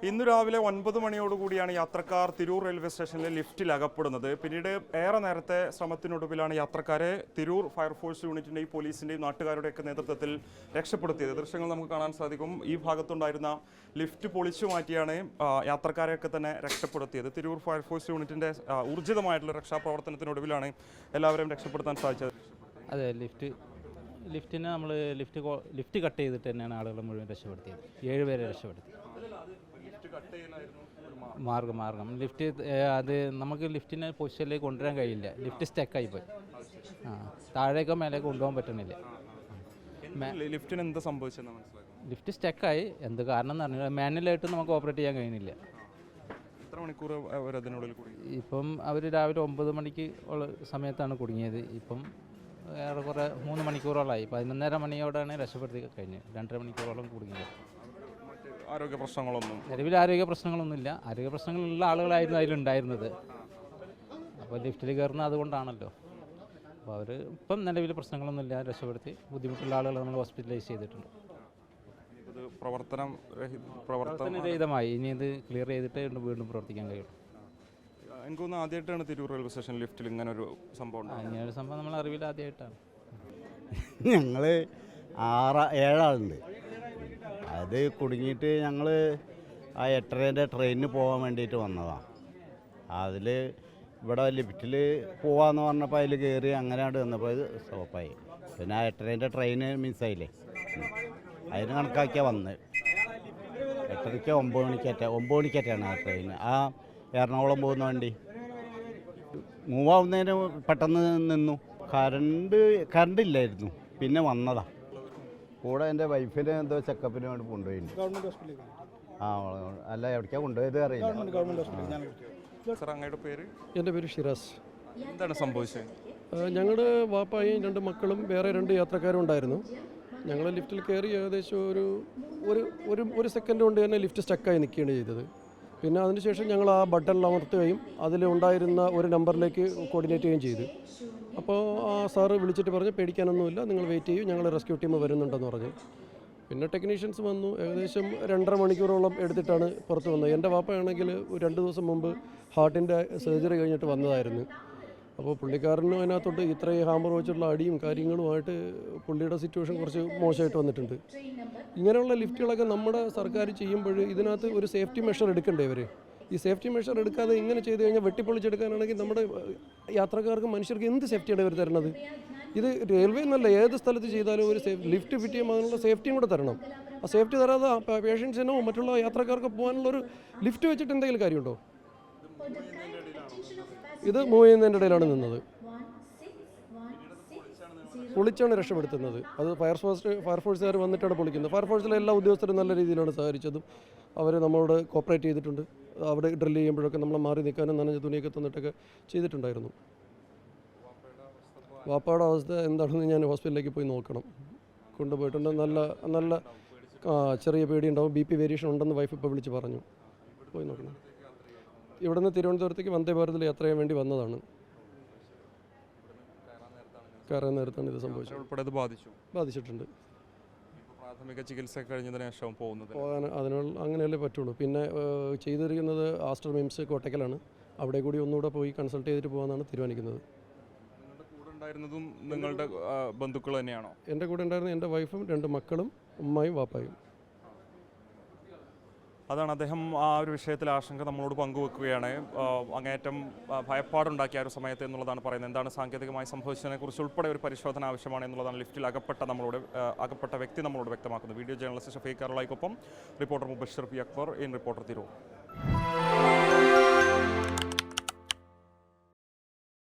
ഇന്ന് രാവിലെ 9 മണിയോടുകൂടിയാണ് യാത്രക്കാർ തിരൂർ റെയിൽവേ സ്റ്റേഷനിലെ ലിഫ്റ്റിൽ അകപ്പെടുന്നത്. പിന്നീട് ഏറെ നേരത്തെ ശ്രമത്തിനൊടുവിലാണ് യാത്രക്കാരെ തിരൂർ ഫയർഫോഴ്സ് യൂണിറ്റിൻ്റെയും പോലീസിൻ്റെയും നാട്ടുകാരുടെയൊക്കെ നേതൃത്വത്തിൽ രക്ഷപ്പെടുത്തിയത്. ദൃശ്യങ്ങൾ നമുക്ക് കാണാൻ സാധിക്കും. ഈ ഭാഗത്തുണ്ടായിരുന്ന ലിഫ്റ്റ് പൊളിച്ചു മാറ്റിയാണ് യാത്രക്കാരെയൊക്കെ തന്നെ രക്ഷപ്പെടുത്തിയത്. തിരൂർ ഫയർഫോഴ്സ് യൂണിറ്റിൻ്റെ ഊർജിതമായിട്ടുള്ള രക്ഷാപ്രവർത്തനത്തിനൊടുവിലാണ് എല്ലാവരെയും രക്ഷപ്പെടുത്താൻ സാധിച്ചത്. അതെ, ലിഫ്റ്റിനെ നമ്മൾ ലിഫ്റ്റ് കട്ട് ചെയ്തിട്ട് തന്നെയാണ് ആളുകളെ മുഴുവൻ രക്ഷപ്പെടുത്തിയത്. 7 പേരെ രക്ഷപ്പെടുത്തി. മാർഗം ലിഫ്റ്റ് അത് നമുക്ക് ലിഫ്റ്റിനെ പൊസിഷനിലേക്ക് കൊണ്ടുവരാൻ കഴിയില്ല. ലിഫ്റ്റ് സ്റ്റക്കായി പോയി. താഴേക്കോ മേലേക്കോ കൊണ്ടുപോകാൻ പറ്റുന്നില്ല. ലിഫ്റ്റിന് എന്താ സംഭവിച്ചെന്ന് മനസ്സിലായി. ലിഫ്റ്റ് സ്റ്റക്കായി. എന്ത് കാരണം എന്ന് പറഞ്ഞാൽ മാനുവലായിട്ട് നമുക്ക് ഓപ്പറേറ്റ് ചെയ്യാൻ കഴിയുന്നില്ല. എത്ര മണിക്കൂർ അതിനുള്ളിൽ കുടുങ്ങി? ഇപ്പം അവർ രാവിലെ 9 മണിക്ക് ഉള്ള സമയത്താണ് കുടുങ്ങിയത്. ഇപ്പം ഏറെക്കുറെ 3 മണിക്കൂറോളമായി. 11:30 മണിയോടാണ് രക്ഷപ്പെടുത്തി കഴിഞ്ഞത്. 2.5 മണിക്കൂറോളം കുടുങ്ങിയത്. ആരോഗ്യ പ്രശ്നങ്ങളൊന്നും നിലവിൽ ആരോഗ്യ പ്രശ്നങ്ങളൊന്നുമില്ല. ആരോഗ്യ പ്രശ്നങ്ങളുള്ള ആളുകളായിരുന്നു അതിലുണ്ടായിരുന്നത്. അപ്പോൾ ലിഫ്റ്റിൽ കയറുന്നത് അതുകൊണ്ടാണല്ലോ. അപ്പോൾ അവർ ഇപ്പം നിലവിൽ പ്രശ്നങ്ങളൊന്നുമില്ല, രക്ഷപ്പെടുത്തി. ബുദ്ധിമുട്ടുള്ള ആളുകൾ നമ്മൾ ഹോസ്പിറ്റലൈസ് ചെയ്തിട്ടുണ്ട്. പ്രവർത്തനരഹിതമായി. ഇനി ഇത് ക്ലിയർ ചെയ്തിട്ട് വീണ്ടും പ്രവർത്തിക്കാൻ കഴിയും. എനിക്ക് തോന്നുന്നു ആദ്യമായിട്ടാണ് തിരൂർ റെയിൽവേ സ്റ്റേഷൻ ലിഫ്റ്റിൽ ഇങ്ങനൊരു സംഭവം. ഇങ്ങനൊരു സംഭവം നമ്മൾ അറിവിൽ ആദ്യമായിട്ടാണ്. ഞങ്ങൾ 7 ആളുണ്ട്. അത് കുടുങ്ങിയിട്ട് ഞങ്ങൾ ആ 8:30 ട്രെയിനിന് പോകാൻ വേണ്ടിയിട്ട് വന്നതാണ്. അതിൽ ഇവിടെ ലിഫ്റ്റിൽ പോവാന്ന് പറഞ്ഞപ്പോൾ അതിൽ കയറി അങ്ങനെയാണ് വന്നപ്പോൾ ഇത് സ്റ്റോപ്പായി. പിന്നെ ആ 8:30 ട്രെയിന് മിസ്സായില്ലേ, അതിന് കണക്കാക്കിയാണ് വന്നത്. 8:30 9 മണിക്കേറ്റാണ് ആ ട്രെയിൻ. ആ എറണാകുളം പോകുന്ന വണ്ടി മൂവാവുന്നതിന് പെട്ടെന്ന് നിന്നു. കറണ്ട് ഇല്ലായിരുന്നു. പിന്നെ വന്നതാ. കൂടെ എൻ്റെ വൈഫിനെ എന്തോ ചെക്കപ്പിന് വേണ്ടി കൊണ്ടുപോയി. അല്ല, എവിടേക്കാണ് കൊണ്ടുപോയത് അറിയില്ല. എൻ്റെ പേര് ഷിറാസ്. എന്താണ് സംഭവിച്ചത്? ഞങ്ങളുടെ വാപ്പായും 2 മക്കളും വേറെ 2 യാത്രക്കാരും ഉണ്ടായിരുന്നു. ഞങ്ങൾ ലിഫ്റ്റിൽ കയറി ഏകദേശം ഒരു സെക്കൻഡ് കൊണ്ട് തന്നെ ലിഫ്റ്റ് സ്റ്റക്കായി നിൽക്കുകയാണ് ചെയ്തത്. പിന്നെ അതിനുശേഷം ഞങ്ങൾ ആ ബട്ടൺ അമർത്തുകയും അതിലുണ്ടായിരുന്ന ഒരു നമ്പറിലേക്ക് കോർഡിനേറ്റ് ചെയ്യുകയും ചെയ്തു. അപ്പോൾ ആ സാറ് വിളിച്ചിട്ട് പറഞ്ഞു, പേടിക്കാനൊന്നുമില്ല, നിങ്ങൾ വെയിറ്റ് ചെയ്യൂ, ഞങ്ങൾ റെസ്ക്യൂ ടീം വരുന്നുണ്ടെന്ന് പറഞ്ഞു. പിന്നെ ടെക്നീഷ്യൻസ് വന്നു. ഏകദേശം 2.5 മണിക്കൂറോളം എടുത്തിട്ടാണ് പുറത്ത് വന്നത്. എൻ്റെ വാപ്പയാണെങ്കിൽ 2 ദിവസം മുമ്പ് ഹാർട്ടിൻ്റെ സർജറി കഴിഞ്ഞിട്ട് വന്നതായിരുന്നു. അപ്പോൾ പുള്ളിക്കാരനും അതിനകത്തോട്ട് ഇത്രയും ഹാമർ വെച്ചിട്ടുള്ള അടിയും കാര്യങ്ങളുമായിട്ട് പുള്ളിയുടെ സിറ്റുവേഷൻ കുറച്ച് മോശമായിട്ട് വന്നിട്ടുണ്ട്. ഇങ്ങനെയുള്ള ലിഫ്റ്റുകളൊക്കെ നമ്മുടെ സർക്കാർ ചെയ്യുമ്പോൾ ഇതിനകത്ത് ഒരു സേഫ്റ്റി മെഷർ എടുക്കണ്ടേ ഇവർ? ഈ സേഫ്റ്റി മെഷർ എടുക്കാതെ ഇങ്ങനെ ചെയ്ത് കഴിഞ്ഞാൽ വെട്ടിപ്പൊളിച്ചെടുക്കാനാണെങ്കിൽ നമ്മുടെ യാത്രക്കാർക്ക് മനുഷ്യർക്ക് എന്ത് സേഫ്റ്റിയാണ് ഇവർ തരുന്നത്? ഇത് റെയിൽവേ എന്നല്ല, ഏത് സ്ഥലത്ത് ചെയ്താലും ഒരു ലിഫ്റ്റ് ഫിറ്റ് ചെയ്യുമ്പോൾ അതിനുള്ള സേഫ്റ്റിയും കൂടെ തരണം. ആ സേഫ്റ്റി തരാതെ പേഷ്യൻസിനോ മറ്റുള്ള യാത്രക്കാർക്ക് പോകാനുള്ളൊരു ലിഫ്റ്റ് വെച്ചിട്ട് എന്തെങ്കിലും കാര്യമുണ്ടോ? ഇത് മൂവ് ചെയ്യുന്നതിൻ്റെ ഇടയിലാണ് നിന്നത്. പൊളിച്ചാണ് രക്ഷപ്പെടുത്തുന്നത്. അത് ഫയർഫോഴ്സുകാർ വന്നിട്ടാണ് പൊളിക്കുന്നത്. ഫയർഫോഴ്സിലെ എല്ലാ ഉദ്യോഗസ്ഥരും നല്ല രീതിയിലാണ് സഹകരിച്ചതും. അവർ നമ്മളോട് കോപ്പറേറ്റ് ചെയ്തിട്ടുണ്ട്. അവിടെ ഡ്രില്ല് ചെയ്യുമ്പോഴൊക്കെ നമ്മളെ മാറി നിൽക്കാനും നനഞ്ഞ തുണിയൊക്കെ തന്നിട്ടൊക്കെ ചെയ്തിട്ടുണ്ടായിരുന്നു. വാപ്പയുടെ അവസ്ഥ എന്താണെന്ന് ഞാൻ ഹോസ്പിറ്റലിലേക്ക് പോയി നോക്കണം. കൊണ്ടുപോയിട്ടുണ്ട്. നല്ല ചെറിയ പേടിയുണ്ടാവും. BP വേരിയേഷൻ ഉണ്ടെന്ന് വൈഫ് ഇപ്പോൾ വിളിച്ച് പറഞ്ഞു. പോയി നോക്കണം. ഇവിടെ നിന്ന് തിരുവനന്തപുരത്തേക്ക് വന്ദേ ഭാരതിൽ യാത്ര ചെയ്യാൻ വേണ്ടി വന്നതാണ്. കയറാൻ നേരത്താണ് ഇത് സംഭവിച്ചത്. ബാധിച്ചിട്ടുണ്ട്. പ്രാഥമിക ചികിത്സ കഴിഞ്ഞതിന് ശേഷം പോകാൻ അതിനുള്ള അങ്ങനെയല്ലേ പറ്റുള്ളൂ. പിന്നെ ചെയ്തിരിക്കുന്നത് ആസ്റ്റർ മിംസ് കോട്ടക്കലാണ്. അവിടെ കൂടി ഒന്നുകൂടെ പോയി കൺസൾട്ട് ചെയ്തിട്ട് പോകാനാണ് തീരുമാനിക്കുന്നത്. നിങ്ങളുടെ ബന്ധുക്കൾ തന്നെയാണോ? എൻ്റെ കൂടെ ഉണ്ടായിരുന്ന എൻ്റെ വൈഫും 2 മക്കളും ഉമ്മയും വാപ്പായും. അതാണ് അദ്ദേഹം ആ ഒരു വിഷയത്തിൽ ആശങ്ക നമ്മളോട് പങ്കുവെക്കുകയാണ്. അങ്ങേയറ്റം ഭയപ്പാടുണ്ടാക്കിയ ഒരു സമയത്ത് എന്നുള്ളതാണ് പറയുന്നത്. എന്താണ് സാങ്കേതികമായി സംഭവിച്ചതിനെക്കുറിച്ച് ഉൾപ്പെടെ ഒരു പരിശോധന ആവശ്യമാണ് എന്നുള്ളതാണ് ലിഫ്റ്റിൽ അകപ്പെട്ട വ്യക്തി നമ്മളോട് വ്യക്തമാക്കുന്നത്. വീഡിയോ ജേർണലിസ്റ്റ് ഷഫീഖ് കറളായിക്കൊപ്പം reporter Mubashir P Akbar, in reporter Tirur.